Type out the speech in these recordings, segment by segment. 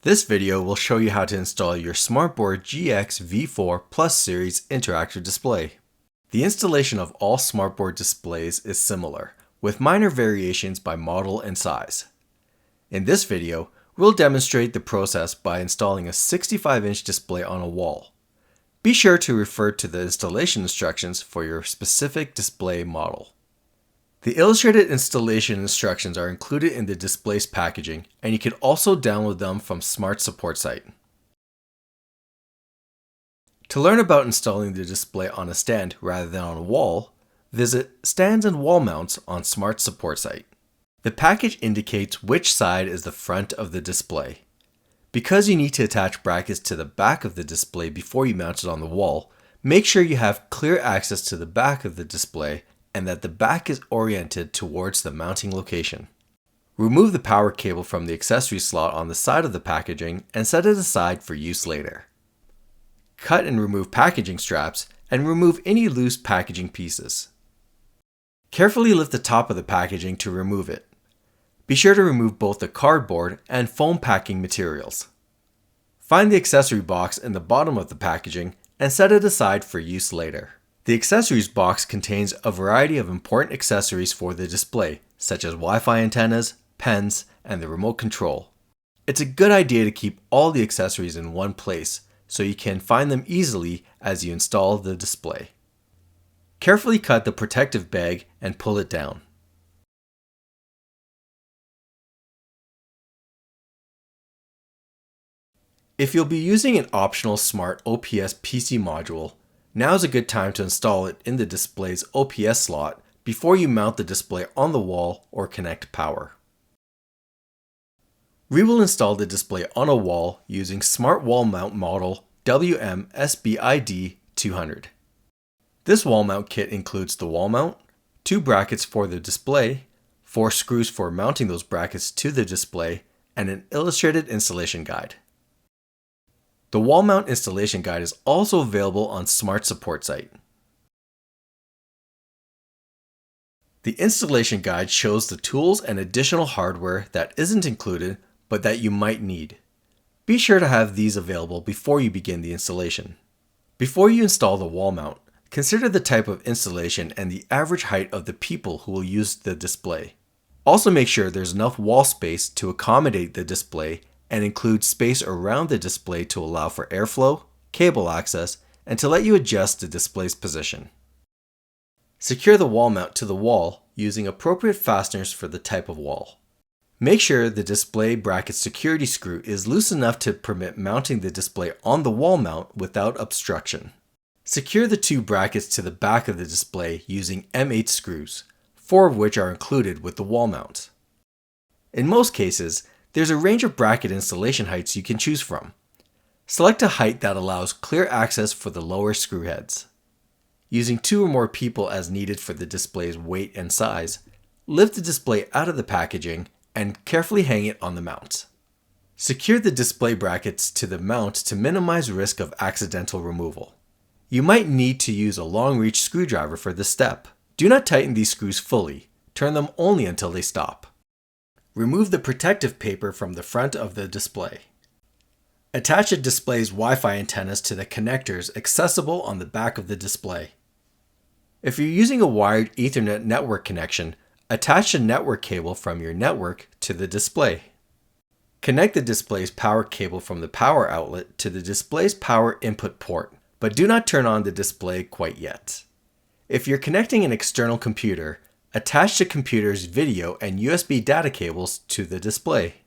This video will show you how to install your SmartBoard GX V4 Plus Series interactive display. The installation of all SmartBoard displays is similar, with minor variations by model and size. In this video, we'll demonstrate the process by installing a 65-inch display on a wall. Be sure to refer to the installation instructions for your specific display model. The illustrated installation instructions are included in the display's packaging, and you can also download them from Smart Support site. To learn about installing the display on a stand rather than on a wall, visit Stands and Wall Mounts on Smart Support site. The package indicates which side is the front of the display. Because you need to attach brackets to the back of the display before you mount it on the wall, make sure you have clear access to the back of the display and that the back is oriented towards the mounting location. Remove the power cable from the accessory slot on the side of the packaging and set it aside for use later. Cut and remove packaging straps and remove any loose packaging pieces. Carefully lift the top of the packaging to remove it. Be sure to remove both the cardboard and foam packing materials. Find the accessory box in the bottom of the packaging and set it aside for use later. The accessories box contains a variety of important accessories for the display, such as Wi-Fi antennas, pens, and the remote control. It's a good idea to keep all the accessories in one place so you can find them easily as you install the display. Carefully cut the protective bag and pull it down. If you'll be using an optional Smart OPS PC module, now is a good time to install it in the display's OPS slot before you mount the display on the wall or connect power. We will install the display on a wall using Smart Wall Mount model WM-SBID200. This wall mount kit includes the wall mount, 2 brackets for the display, 4 screws for mounting those brackets to the display, and an illustrated installation guide. The wall mount installation guide is also available on Smart Support site. The installation guide shows the tools and additional hardware that isn't included but that you might need. Be sure to have these available before you begin the installation. Before you install the wall mount, consider the type of installation and the average height of the people who will use the display. Also make sure there's enough wall space to accommodate the display and include space around the display to allow for airflow, cable access, and to let you adjust the display's position. Secure the wall mount to the wall using appropriate fasteners for the type of wall. Make sure the display bracket security screw is loose enough to permit mounting the display on the wall mount without obstruction. Secure the 2 brackets to the back of the display using M8 screws, 4 of which are included with the wall mount. In most cases, there's a range of bracket installation heights you can choose from. Select a height that allows clear access for the lower screw heads. Using 2 or more people as needed for the display's weight and size, lift the display out of the packaging and carefully hang it on the mount. Secure the display brackets to the mount to minimize risk of accidental removal. You might need to use a long-reach screwdriver for this step. Do not tighten these screws fully. Turn them only until they stop. Remove the protective paper from the front of the display. Attach the display's Wi-Fi antennas to the connectors accessible on the back of the display. If you're using a wired Ethernet network connection, attach the network cable from your network to the display. Connect the display's power cable from the power outlet to the display's power input port, but do not turn on the display quite yet. If you're connecting an external computer, attach the computer's video and USB data cables to the display.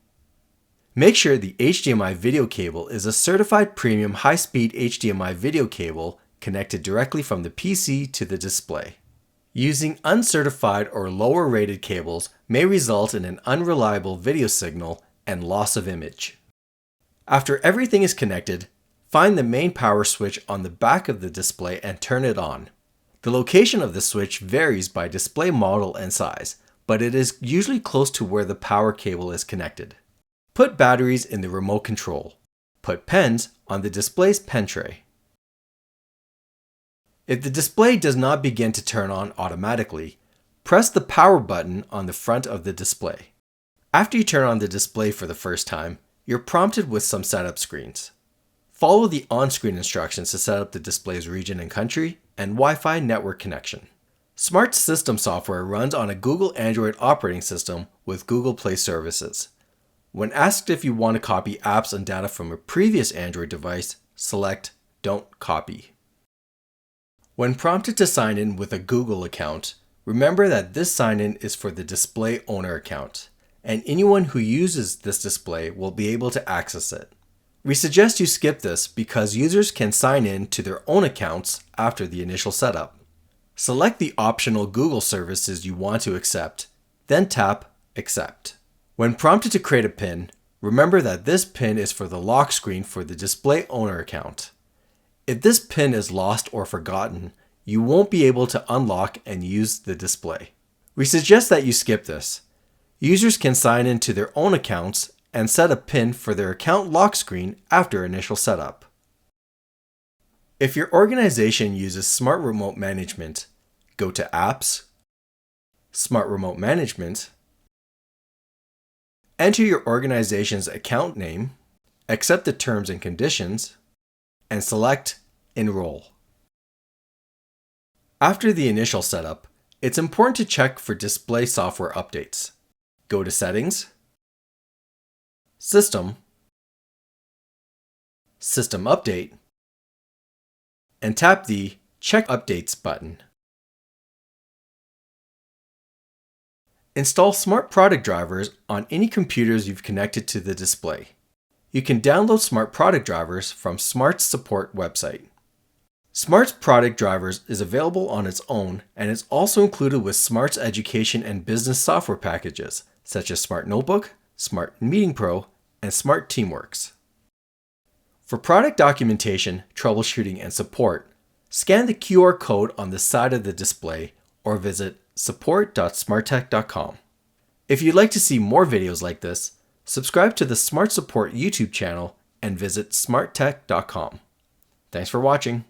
Make sure the HDMI video cable is a certified premium high-speed HDMI video cable connected directly from the PC to the display. Using uncertified or lower-rated cables may result in an unreliable video signal and loss of image. After everything is connected, find the main power switch on the back of the display and turn it on. The location of the switch varies by display model and size, but it is usually close to where the power cable is connected. Put batteries in the remote control. Put pens on the display's pen tray. If the display does not begin to turn on automatically, press the power button on the front of the display. After you turn on the display for the first time, you're prompted with some setup screens. Follow the on-screen instructions to set up the display's region and country and Wi-Fi network connection. Smart System software runs on a Google Android operating system with Google Play services. When asked if you want to copy apps and data from a previous Android device, select Don't Copy. When prompted to sign in with a Google account, remember that this sign-in is for the display owner account, and anyone who uses this display will be able to access it. We suggest you skip this because users can sign in to their own accounts after the initial setup. Select the optional Google services you want to accept, then tap Accept. When prompted to create a PIN, remember that this PIN is for the lock screen for the display owner account. If this PIN is lost or forgotten, you won't be able to unlock and use the display. We suggest that you skip this. Users can sign in to their own accounts and set a PIN for their account lock screen after initial setup. If your organization uses Smart Remote Management, go to Apps, Smart Remote Management, enter your organization's account name, accept the terms and conditions, and select Enroll. After the initial setup, it's important to check for display software updates. Go to Settings, System, System Update, and tap the Check Updates button. Install Smart Product Drivers on any computers you've connected to the display. You can download Smart Product Drivers from Smart's support website. Smart's Product Drivers is available on its own and is also included with Smart's education and business software packages such as Smart Notebook, Smart Meeting Pro, and Smart Teamworks. For product documentation, troubleshooting, and support, scan the QR code on the side of the display or visit support.smarttech.com. If you'd like to see more videos like this, subscribe to the Smart Support YouTube channel and visit smarttech.com. Thanks for watching.